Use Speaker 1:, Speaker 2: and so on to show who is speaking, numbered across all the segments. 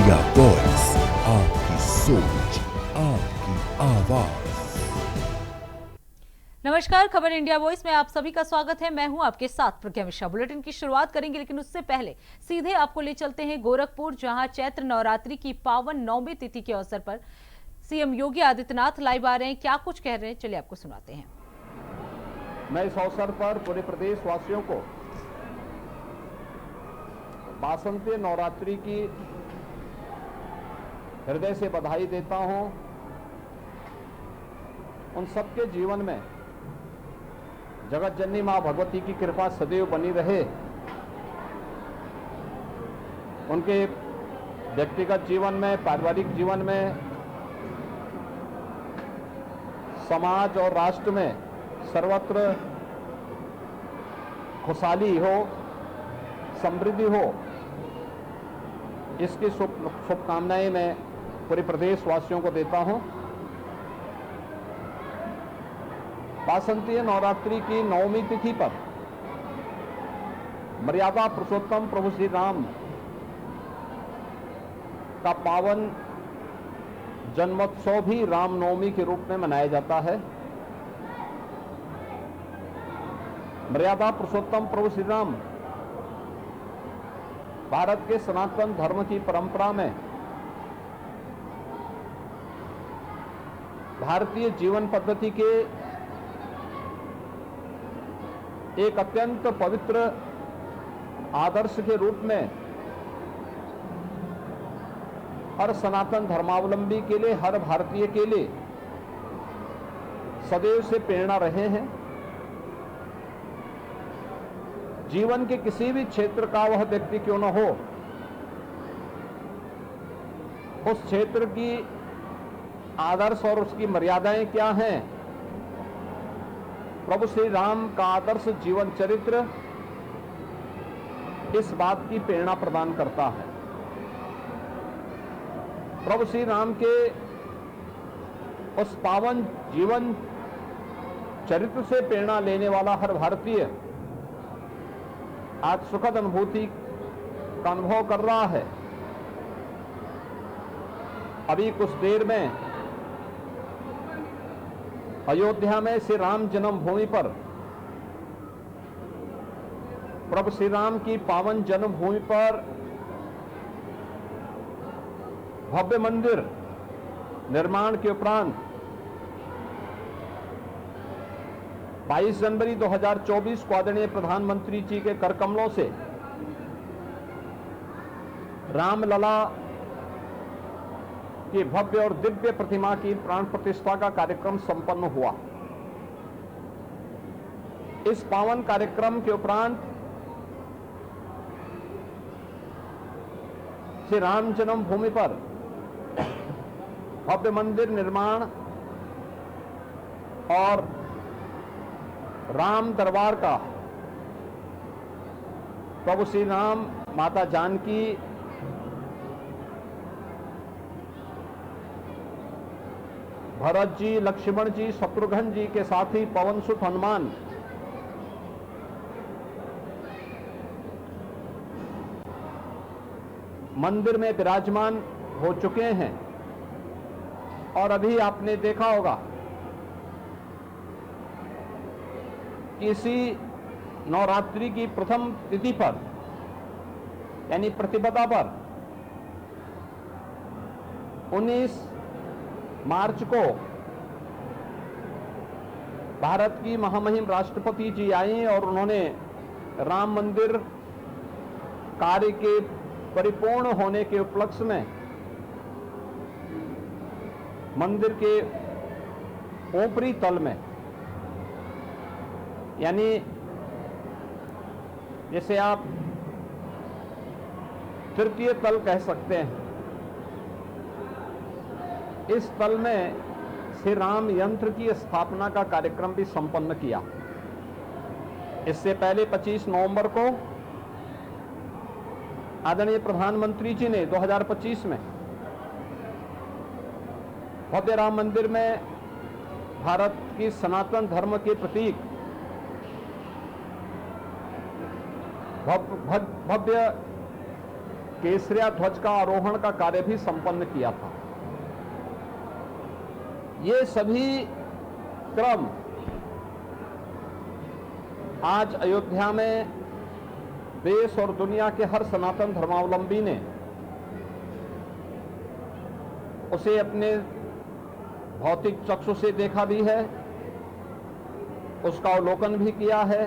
Speaker 1: India voice, आपकी सोच, आपकी आवाज।
Speaker 2: नमस्कार, खबर इंडिया वॉइस में आप सभी का स्वागत है। मैं हूं आपके साथ प्रज्ञा मिश्रा। बुलेटिन की शुरुआत करेंगे, लेकिन उससे पहले सीधे आपको ले चलते हैं गोरखपुर, जहां चैत्र नवरात्रि की पावन नौमी तिथि के अवसर पर सीएम योगी आदित्यनाथ लाइव आ रहे हैं। क्या कुछ कह रहे हैं, चलिए आपको सुनाते हैं।
Speaker 3: मैं इस अवसर पर पूरे प्रदेश वासियों को वासंती नवरात्रि की हृदय से बधाई देता हूं। उन सबके जीवन में जगत जननी मां भगवती की कृपा सदैव बनी रहे। उनके व्यक्तिगत जीवन में, पारिवारिक जीवन में, समाज और राष्ट्र में सर्वत्र खुशहाली हो, समृद्धि हो, इसकी शुभकामनाएं मैं पूरे प्रदेश वासियों को देता हूं। वासंती नवरात्रि की नवमी तिथि पर मर्यादा पुरुषोत्तम प्रभु श्री राम का पावन जन्मोत्सव भी रामनवमी के रूप में मनाया जाता है। मर्यादा पुरुषोत्तम प्रभु श्री राम भारत के सनातन धर्म की परंपरा में भारतीय जीवन पद्धति के एक अत्यंत पवित्र आदर्श के रूप में हर सनातन धर्मावलंबी के लिए, हर भारतीय के लिए सदैव से प्रेरणा रहे हैं। जीवन के किसी भी क्षेत्र का वह व्यक्ति क्यों न हो, उस क्षेत्र की आदर्श और उसकी मर्यादाएं क्या हैं, प्रभु श्री राम का आदर्श जीवन चरित्र इस बात की प्रेरणा प्रदान करता है। प्रभु श्री राम के उस पावन जीवन चरित्र से प्रेरणा लेने वाला हर भारतीय आज सुखद अनुभूति का अनुभव कर रहा है। अभी कुछ देर में अयोध्या में श्री राम जन्मभूमि पर, प्रभु श्री राम की पावन जन्मभूमि पर भव्य मंदिर निर्माण के उपरांत 22 जनवरी 2024 को आदरणीय प्रधानमंत्री जी के कर कमलों से रामलला की भव्य और दिव्य प्रतिमा की प्राण प्रतिष्ठा का कार्यक्रम संपन्न हुआ। इस पावन कार्यक्रम के उपरांत श्री राम जन्मभूमि पर भव्य मंदिर निर्माण और राम दरबार का प्रभु श्री राम, माता जानकी, भरत जी, लक्ष्मण जी, शत्रुघ्न जी के साथ ही पवन सुत हनुमान मंदिर में विराजमान हो चुके हैं। और अभी आपने देखा होगा कि इसी नवरात्रि की प्रथम तिथि पर यानी प्रतिपदा पर 19 मार्च को भारत की महामहिम राष्ट्रपति जी आई और उन्होंने राम मंदिर कार्य के परिपूर्ण होने के उपलक्ष्य में मंदिर के ऊपरी तल में, यानी जैसे आप तृतीय तल कह सकते हैं, इस तल में श्री राम यंत्र की स्थापना का कार्यक्रम भी संपन्न किया। इससे पहले 25 नवंबर को आदरणीय प्रधानमंत्री जी ने 2025 में भव्य राम मंदिर में भारत की सनातन धर्म के प्रतीक भव्य केसरिया ध्वज का आरोहण का कार्य भी संपन्न किया था। ये सभी क्रम आज अयोध्या में देश और दुनिया के हर सनातन धर्मावलंबी ने उसे अपने भौतिक चक्षु से देखा भी है, उसका अवलोकन भी किया है,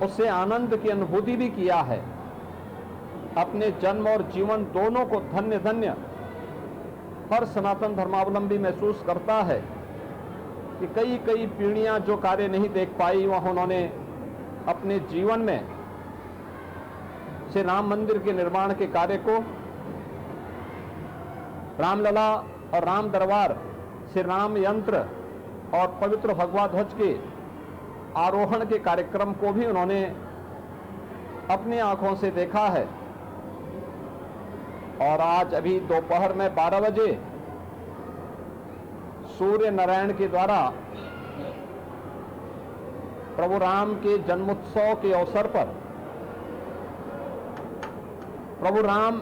Speaker 3: उससे आनंद की अनुभूति भी किया है। अपने जन्म और जीवन दोनों को धन्य धन्य हर सनातन धर्मावलंबी महसूस करता है कि कई कई पीढ़ियां जो कार्य नहीं देख पाई वह उन्होंने अपने जीवन में श्री राम मंदिर के निर्माण के कार्य को, रामलला और राम दरबार, श्री राम यंत्र और पवित्र भगवा ध्वज के आरोहण के कार्यक्रम को भी उन्होंने अपनी आंखों से देखा है। और आज अभी दोपहर में 12 बजे सूर्य नारायण के द्वारा प्रभु राम के जन्मोत्सव के अवसर पर प्रभु राम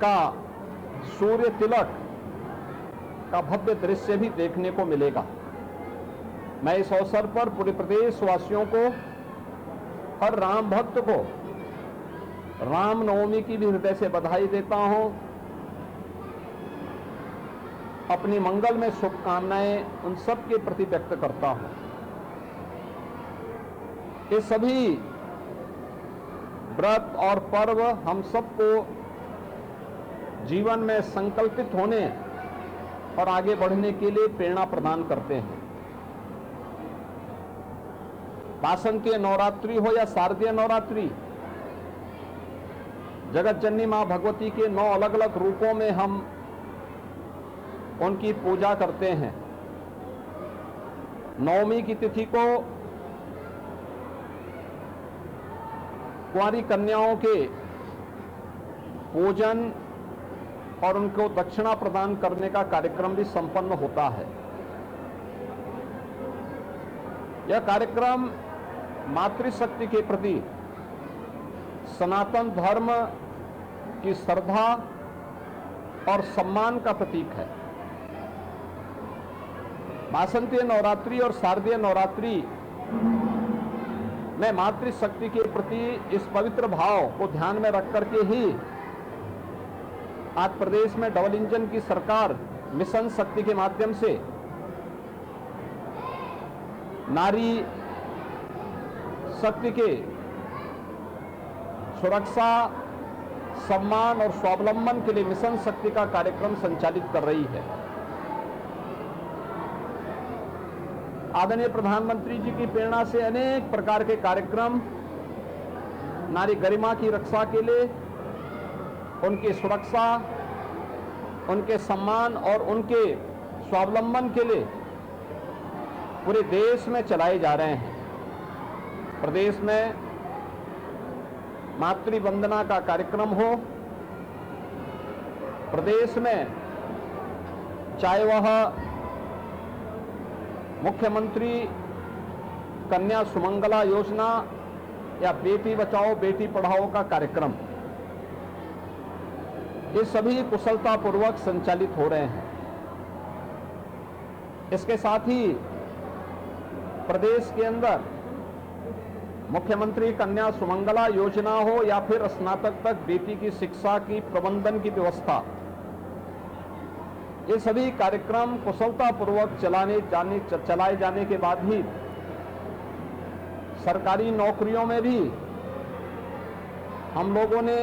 Speaker 3: का सूर्य तिलक का भव्य दृश्य भी देखने को मिलेगा। मैं इस अवसर पर पूरे प्रदेश वासियों को, हर राम भक्त को रामनवमी की भी हृदय से बधाई देता हूं। अपनी मंगल में शुभकामनाएं उन सब के प्रति व्यक्त करता हूं। ये सभी व्रत और पर्व हम सबको जीवन में संकल्पित होने और आगे बढ़ने के लिए प्रेरणा प्रदान करते हैं। वासंतीय नवरात्रि हो या शारदीय नवरात्रि, जगत जननी मां भगवती के 9 अलग अलग रूपों में हम उनकी पूजा करते हैं। नवमी की तिथि को कुंवारी कन्याओं के पूजन और उनको दक्षिणा प्रदान करने का कार्यक्रम भी संपन्न होता है। यह कार्यक्रम मातृशक्ति के प्रति सनातन धर्म की श्रद्धा और सम्मान का प्रतीक है। वासंतीय नवरात्रि और शारदीय नवरात्रि में मातृशक्ति के प्रति इस पवित्र भाव को ध्यान में रख करके ही आज प्रदेश में डबल इंजन की सरकार मिशन शक्ति के माध्यम से नारी शक्ति के सुरक्षा, सम्मान और स्वावलंबन के लिए मिशन शक्ति का कार्यक्रम संचालित कर रही है। आदरणीय प्रधानमंत्री जी की प्रेरणा से अनेक प्रकार के कार्यक्रम नारी गरिमा की रक्षा के लिए, उनकी सुरक्षा, उनके सम्मान और उनके स्वावलंबन के लिए पूरे देश में चलाए जा रहे हैं। प्रदेश में मातृ वंदना का कार्यक्रम हो, प्रदेश में चाहे वह मुख्यमंत्री कन्या सुमंगला योजना या बेटी बचाओ बेटी पढ़ाओ का कार्यक्रम, ये सभी कुशलतापूर्वक संचालित हो रहे हैं। इसके साथ ही प्रदेश के अंदर मुख्यमंत्री कन्या सुमंगला योजना हो या फिर स्नातक तक बेटी की शिक्षा की प्रबंधन की व्यवस्था, ये सभी कार्यक्रम कुशलतापूर्वक चलाए जाने के बाद ही सरकारी नौकरियों में भी हम लोगों ने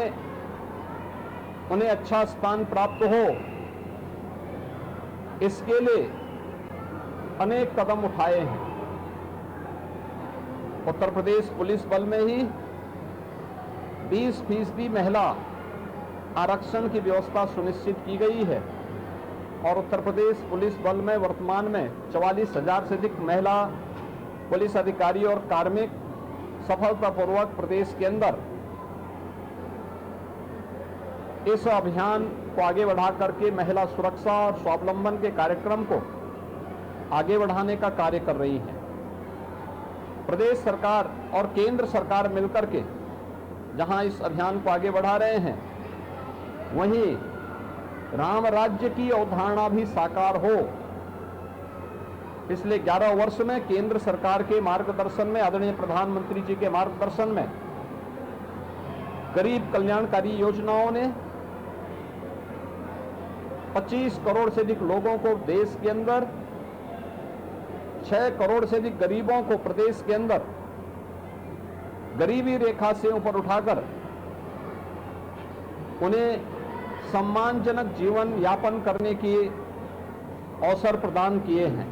Speaker 3: उन्हें अच्छा स्थान प्राप्त हो, इसके लिए अनेक कदम उठाए हैं। उत्तर प्रदेश पुलिस बल में ही 20% महिला आरक्षण की व्यवस्था सुनिश्चित की गई है और उत्तर प्रदेश पुलिस बल में वर्तमान में 44,000 से अधिक महिला पुलिस अधिकारी और कार्मिक सफलतापूर्वक प्रदेश के अंदर इस अभियान को आगे बढ़ा करके महिला सुरक्षा और स्वावलंबन के कार्यक्रम को आगे बढ़ाने का कार्य कर रही है। प्रदेश सरकार और केंद्र सरकार मिलकर के जहां इस अभियान को आगे बढ़ा रहे हैं, वहीं राम राज्य की अवधारणा भी साकार हो। पिछले 11 वर्ष में केंद्र सरकार के मार्गदर्शन में, आदरणीय प्रधानमंत्री जी के मार्गदर्शन में गरीब कल्याणकारी योजनाओं ने 25 करोड़ से अधिक लोगों को देश के अंदर, 6 करोड़ से अधिक गरीबों को प्रदेश के अंदर गरीबी रेखा से ऊपर उठाकर उन्हें सम्मानजनक जीवन यापन करने के अवसर प्रदान किए हैं।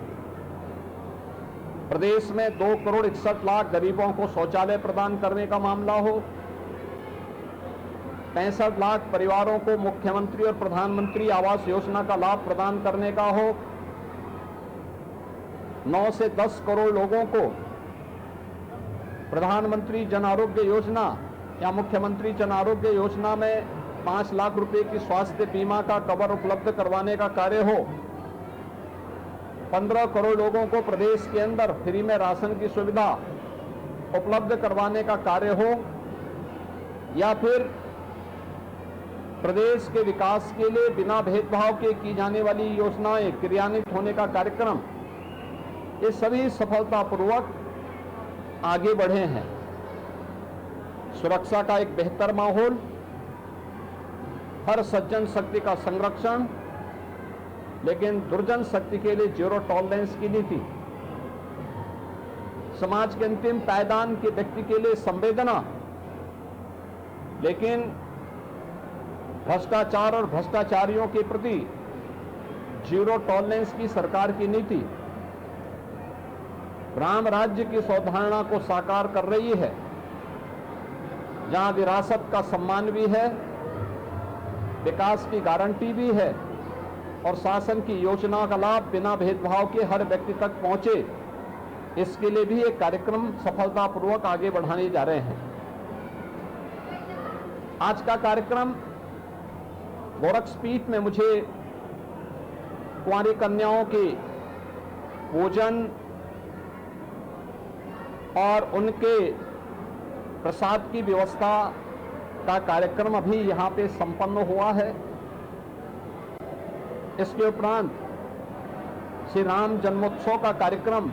Speaker 3: प्रदेश में 2 करोड़ 61 लाख गरीबों को शौचालय प्रदान करने का मामला हो, 65 लाख परिवारों को मुख्यमंत्री और प्रधानमंत्री आवास योजना का लाभ प्रदान करने का हो, 9 से 10 करोड़ लोगों को प्रधानमंत्री जन आरोग्य योजना या मुख्यमंत्री जन आरोग्य योजना में 5 लाख रुपए की स्वास्थ्य बीमा का कवर उपलब्ध करवाने का कार्य हो, 15 करोड़ लोगों को प्रदेश के अंदर फ्री में राशन की सुविधा उपलब्ध करवाने का कार्य हो, या फिर प्रदेश के विकास के लिए बिना भेदभाव के की जाने वाली योजनाएं क्रियान्वित होने का कार्यक्रम, ये सभी सफलतापूर्वक आगे बढ़े हैं। सुरक्षा का एक बेहतर माहौल, हर सज्जन शक्ति का संरक्षण, लेकिन दुर्जन शक्ति के लिए जीरो टॉलरेंस की नीति, समाज के अंतिम पायदान के व्यक्ति के लिए संवेदना, लेकिन भ्रष्टाचार और भ्रष्टाचारियों के प्रति जीरो टॉलरेंस की सरकार की नीति राम राज्य की अवधारणा को साकार कर रही है, जहां विरासत का सम्मान भी है, विकास की गारंटी भी है और शासन की योजना का लाभ बिना भेदभाव के हर व्यक्ति तक पहुंचे, इसके लिए भी एक कार्यक्रम सफलतापूर्वक आगे बढ़ाने जा रहे हैं। आज का कार्यक्रम गोरक्षपीठ में मुझे कुंवारी कन्याओं के पूजन और उनके प्रसाद की व्यवस्था का कार्यक्रम अभी यहाँ पे संपन्न हुआ है। इसके उपरांत श्री राम जन्मोत्सव का कार्यक्रम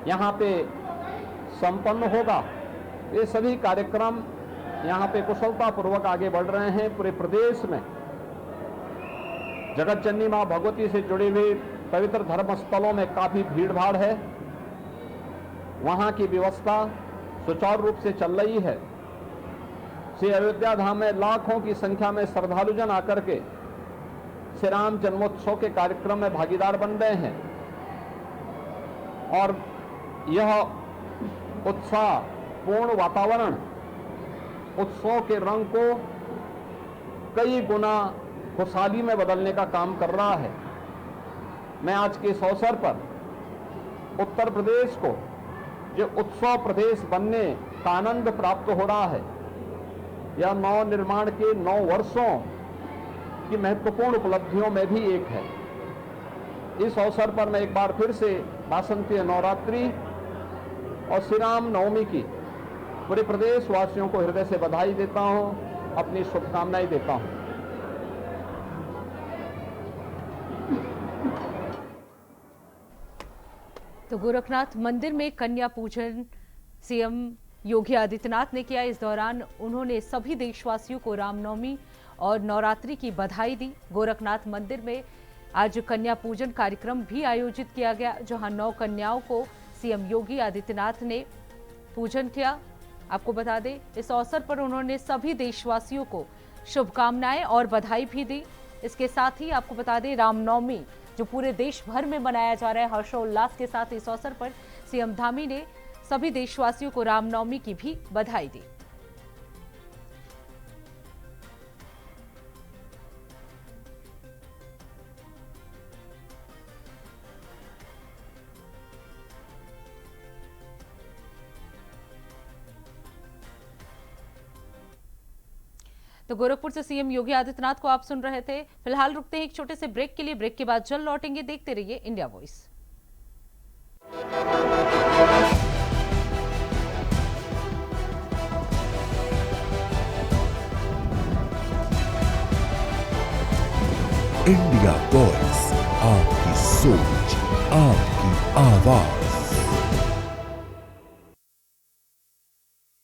Speaker 3: यहाँ पे संपन्न होगा। ये सभी कार्यक्रम यहाँ पे कुशलतापूर्वक आगे बढ़ रहे हैं। पूरे प्रदेश में जगत जननी मां भगवती से जुड़े हुए पवित्र धर्म स्थलों में काफी भीड़ भाड़ है, वहां की व्यवस्था सुचारू रूप से चल रही है। श्री अयोध्या धाम में लाखों की संख्या में श्रद्धालुजन आकर के श्री राम जन्मोत्सव के कार्यक्रम में भागीदार बन रहे हैं और यह उत्साह पूर्ण वातावरण उत्सव के रंग को कई गुना खुशहाली में बदलने का काम कर रहा है। मैं आज के इस अवसर पर उत्तर प्रदेश को जो उत्सव प्रदेश बनने का आनंद प्राप्त हो रहा है, यह नव निर्माण के 9 वर्षों की महत्वपूर्ण उपलब्धियों में भी एक है। इस अवसर पर मैं एक बार फिर से वासंतीय नवरात्रि और श्री राम नवमी की पूरे प्रदेश वासियों को हृदय से बधाई देता हूं, अपनी शुभकामनाएं देता हूं।
Speaker 2: तो गोरखनाथ मंदिर में कन्या पूजन सीएम योगी आदित्यनाथ ने किया। इस दौरान उन्होंने सभी देशवासियों को रामनवमी और नवरात्रि की बधाई दी। गोरखनाथ मंदिर में आज कन्या पूजन कार्यक्रम भी आयोजित किया गया, जहां 9 कन्याओं को सीएम योगी आदित्यनाथ ने पूजन किया। आपको बता दें, इस अवसर पर उन्होंने सभी देशवासियों को शुभकामनाएं और बधाई भी दी। इसके साथ ही आपको बता दें, रामनवमी जो पूरे देश भर में मनाया जा रहा है हर्षोल्लास के साथ, इस अवसर पर सीएम धामी ने सभी देशवासियों को रामनवमी की भी बधाई दी। तो गोरखपुर से सीएम योगी आदित्यनाथ को आप सुन रहे थे। फिलहाल रुकते हैं एक छोटे से ब्रेक के लिए। ब्रेक के बाद जल्द लौटेंगे। देखते रहिए इंडिया वॉइस।
Speaker 1: इंडिया वॉइस, आपकी सोच, आपकी आवाज।